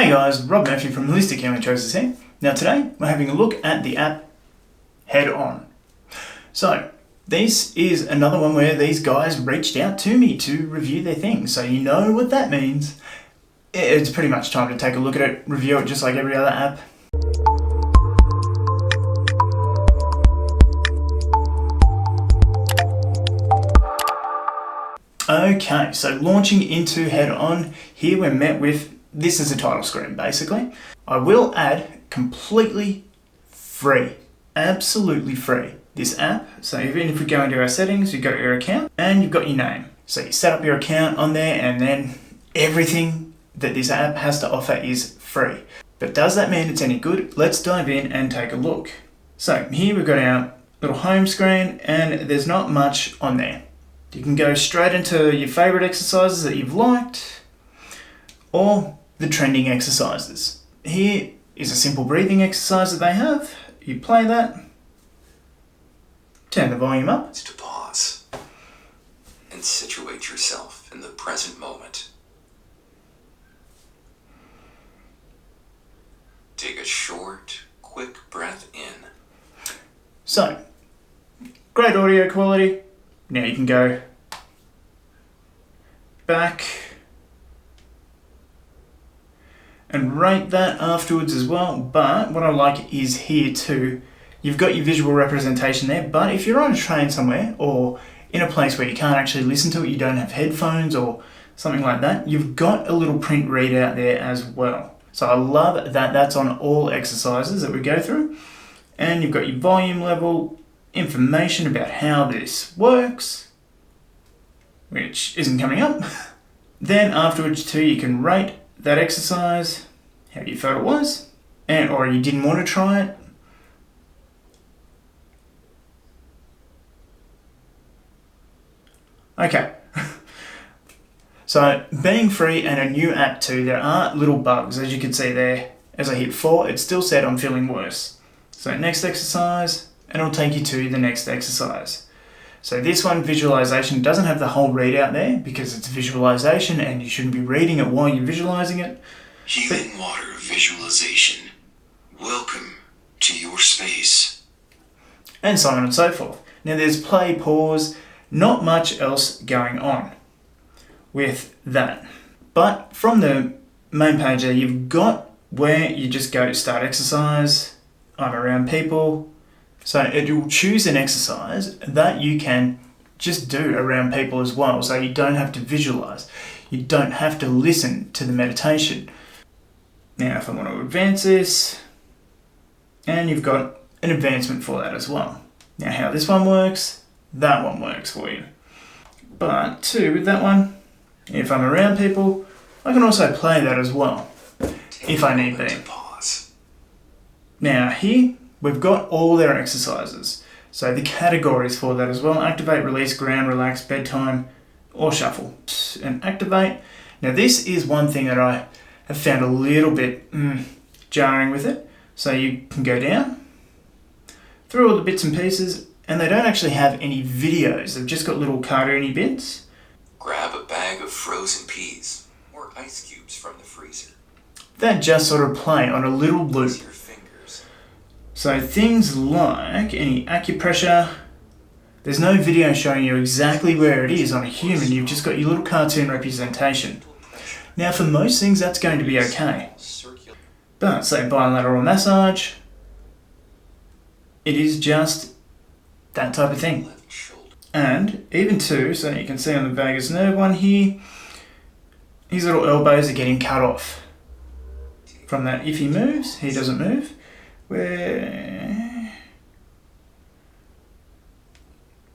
Hey guys, Rob Murphy from Holistic Healing Choices here. Now today we're having a look at the app Head On. So this is another one where these guys reached out to me to review their thing. So you know what that means. It's pretty much time to take a look at it, review it just like every other app. Okay, so launching into Head On, here we're met with, this is a title screen basically. I will add completely free, absolutely free, this app. So even if we go into our settings, you've got your account and you've got your name. So you set up your account on there and then everything that this app has to offer is free. But does that mean it's any good? Let's dive in and take a look. So here we've got our little home screen and there's not much on there. You can go straight into your favorite exercises that you've liked or the trending exercises. Here is a simple breathing exercise that they have. You play that, turn the volume up. It's to pause and situate yourself in the present moment. Take a short, quick breath in. So, great audio quality. Now you can go back and rate that afterwards as well. But what I like is here too, you've got your visual representation there, but if you're on a train somewhere or in a place where you can't actually listen to it, you don't have headphones or something like that, you've got a little print readout there as well. So I love that that's on all exercises that we go through. And you've got your volume level, information about how this works, which isn't coming up. Then afterwards too, you can rate that exercise, how you felt it was, and or you didn't want to try it. Okay. So being free and a new app too, there are little bugs, as you can see there. As I hit 4, it still said I'm feeling worse. So next exercise, and it'll take you to the next exercise. So this one, visualization, doesn't have the whole readout there because it's visualization and you shouldn't be reading it while you're visualizing it. Healing water visualization. Welcome to your space. And so on and so forth. Now there's play, pause, not much else going on with that. But from the main page there, you've got where you just go start exercise, I'm around people. So it will choose an exercise that you can just do around people as well. So you don't have to visualize. You don't have to listen to the meditation. Now if I want to advance this, and you've got an advancement for that as well. Now how this one works, that one works for you. But too, with that one, if I'm around people, I can also play that as well, if I need be. Now here, we've got all their exercises. So the categories for that as well: activate, release, ground, relax, bedtime, or shuffle. And activate. Now this is one thing that I have found a little bit jarring with it. So you can go down through all the bits and pieces, and they don't actually have any videos. They've just got little cartoony bits. Grab a bag of frozen peas or ice cubes from the freezer. That just sort of play on a little loop. So things like any acupressure, there's no video showing you exactly where it is on a human, you've just got your little cartoon representation. Now for most things that's going to be okay. But say bilateral massage, it is just that type of thing. And even too, so you can see on the vagus nerve one here, his little elbows are getting cut off. From that, if he moves, he doesn't move.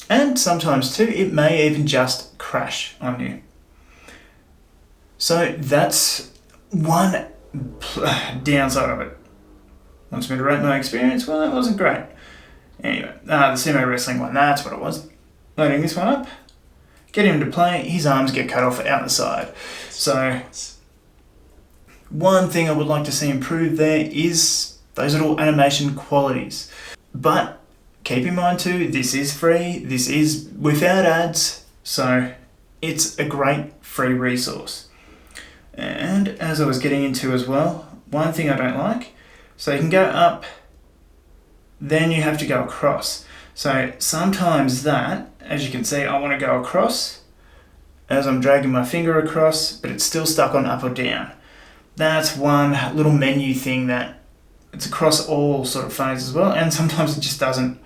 And sometimes too, it may even just crash on you. So that's one downside of it. Wants me to rate my experience? Well, that wasn't great. Anyway, the sumo wrestling one, that's what it was. Loading this one up, get him to play, his arms get cut off out the side. So one thing I would like to see improved there is those little animation qualities. But keep in mind too, this is free, this is without ads, so it's a great free resource. And as I was getting into as well, one thing I don't like, so you can go up, then you have to go across. So sometimes that, as you can see, I want to go across as I'm dragging my finger across, but it's still stuck on up or down. That's one little menu thing that it's across all sort of phones as well, and sometimes it just doesn't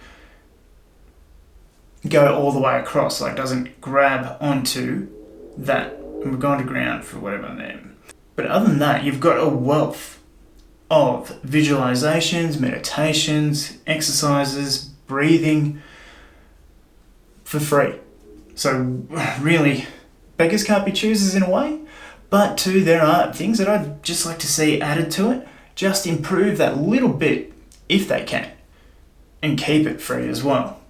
go all the way across, like doesn't grab onto that. And we're going to ground for whatever name. But other than that, you've got a wealth of visualizations, meditations, exercises, breathing for free. So really, beggars can't be choosers in a way, but too, there are things that I'd just like to see added to it. Just improve that little bit if they can, and keep it free as well.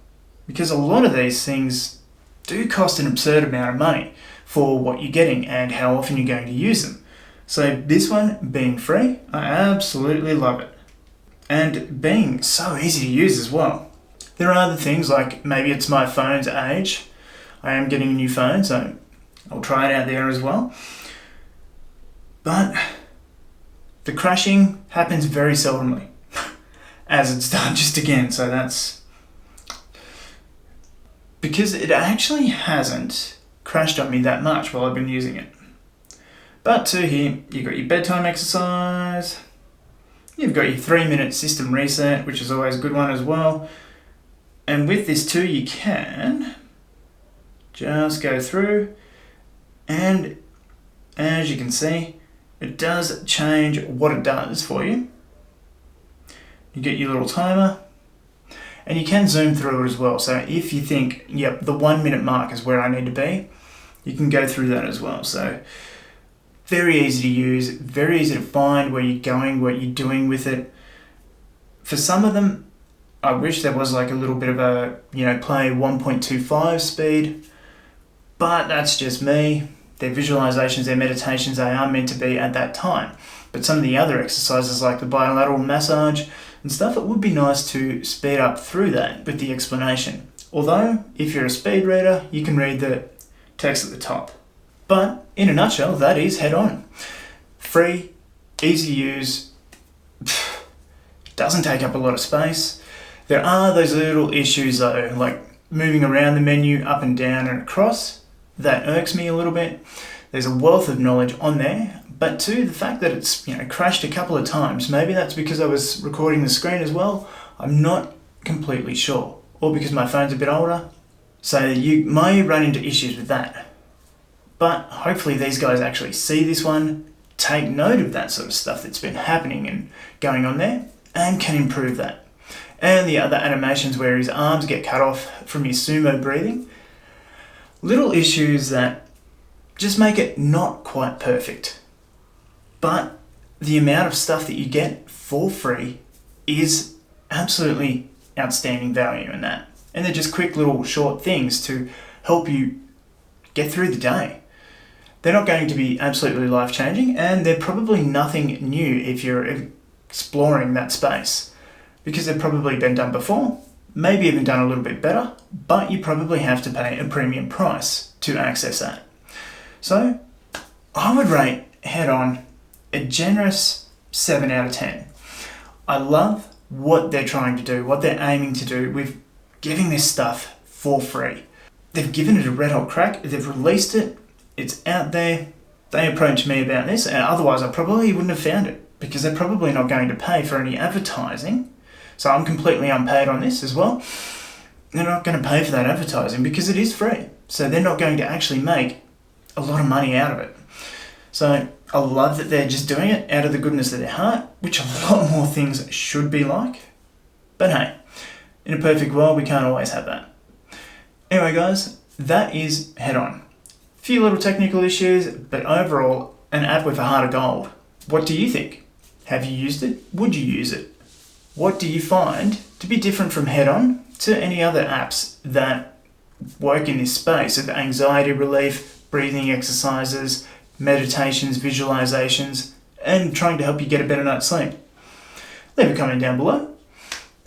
Because a lot of these things do cost an absurd amount of money for what you're getting and how often you're going to use them. So this one being free, I absolutely love it. And being so easy to use as well. There are other things like maybe it's my phone's age. I am getting a new phone, so I'll try it out there as well. But the crashing happens very seldomly, as it's done just again, so that's because it actually hasn't crashed on me that much while I've been using it. But to here, you've got your bedtime exercise, you've got your 3-minute system reset, which is always a good one as well. And with this too, you can just go through, and as you can see, it does change what it does for you. You get your little timer, and you can zoom through it as well. So if you think, yep, the 1 minute mark is where I need to be, you can go through that as well. So very easy to use, very easy to find where you're going, what you're doing with it. For some of them, I wish there was like a little bit of a, play 1.25 speed, but that's just me. Their visualizations, their meditations, they are meant to be at that time. But some of the other exercises like the bilateral massage and stuff, it would be nice to speed up through that with the explanation. Although, if you're a speed reader, you can read the text at the top. But in a nutshell, that is Head On. Free, easy to use, doesn't take up a lot of space. There are those little issues though, like moving around the menu up and down and across. That irks me a little bit. There's a wealth of knowledge on there, but too, the fact that it's crashed a couple of times, maybe that's because I was recording the screen as well. I'm not completely sure, or because my phone's a bit older, so you may run into issues with that. But hopefully these guys actually see this one, take note of that sort of stuff that's been happening and going on there, and can improve that. And the other animations where his arms get cut off from his sumo breathing, little issues that just make it not quite perfect. But the amount of stuff that you get for free is absolutely outstanding value in that. And they're just quick little short things to help you get through the day. They're not going to be absolutely life-changing, and they're probably nothing new if you're exploring that space, because they've probably been done before, maybe even done a little bit better, but you probably have to pay a premium price to access that. So I would rate Head On a generous 7 out of 10. I love what they're trying to do, what they're aiming to do with giving this stuff for free. They've given it a red hot crack, they've released it, it's out there. They approached me about this, and otherwise I probably wouldn't have found it, because they're probably not going to pay for any advertising. So I'm completely unpaid on this as well. They're not going to pay for that advertising because it is free. So they're not going to actually make a lot of money out of it. So I love that they're just doing it out of the goodness of their heart, which a lot more things should be like. But hey, in a perfect world, we can't always have that. Anyway, guys, that is Head On. A few little technical issues, but overall, an app with a heart of gold. What do you think? Have you used it? Would you use it? What do you find to be different from Head On to any other apps that work in this space of anxiety relief, breathing exercises, meditations, visualizations, and trying to help you get a better night's sleep? Leave a comment down below.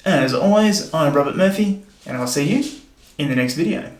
As always, I'm Robert Murphy, and I'll see you in the next video.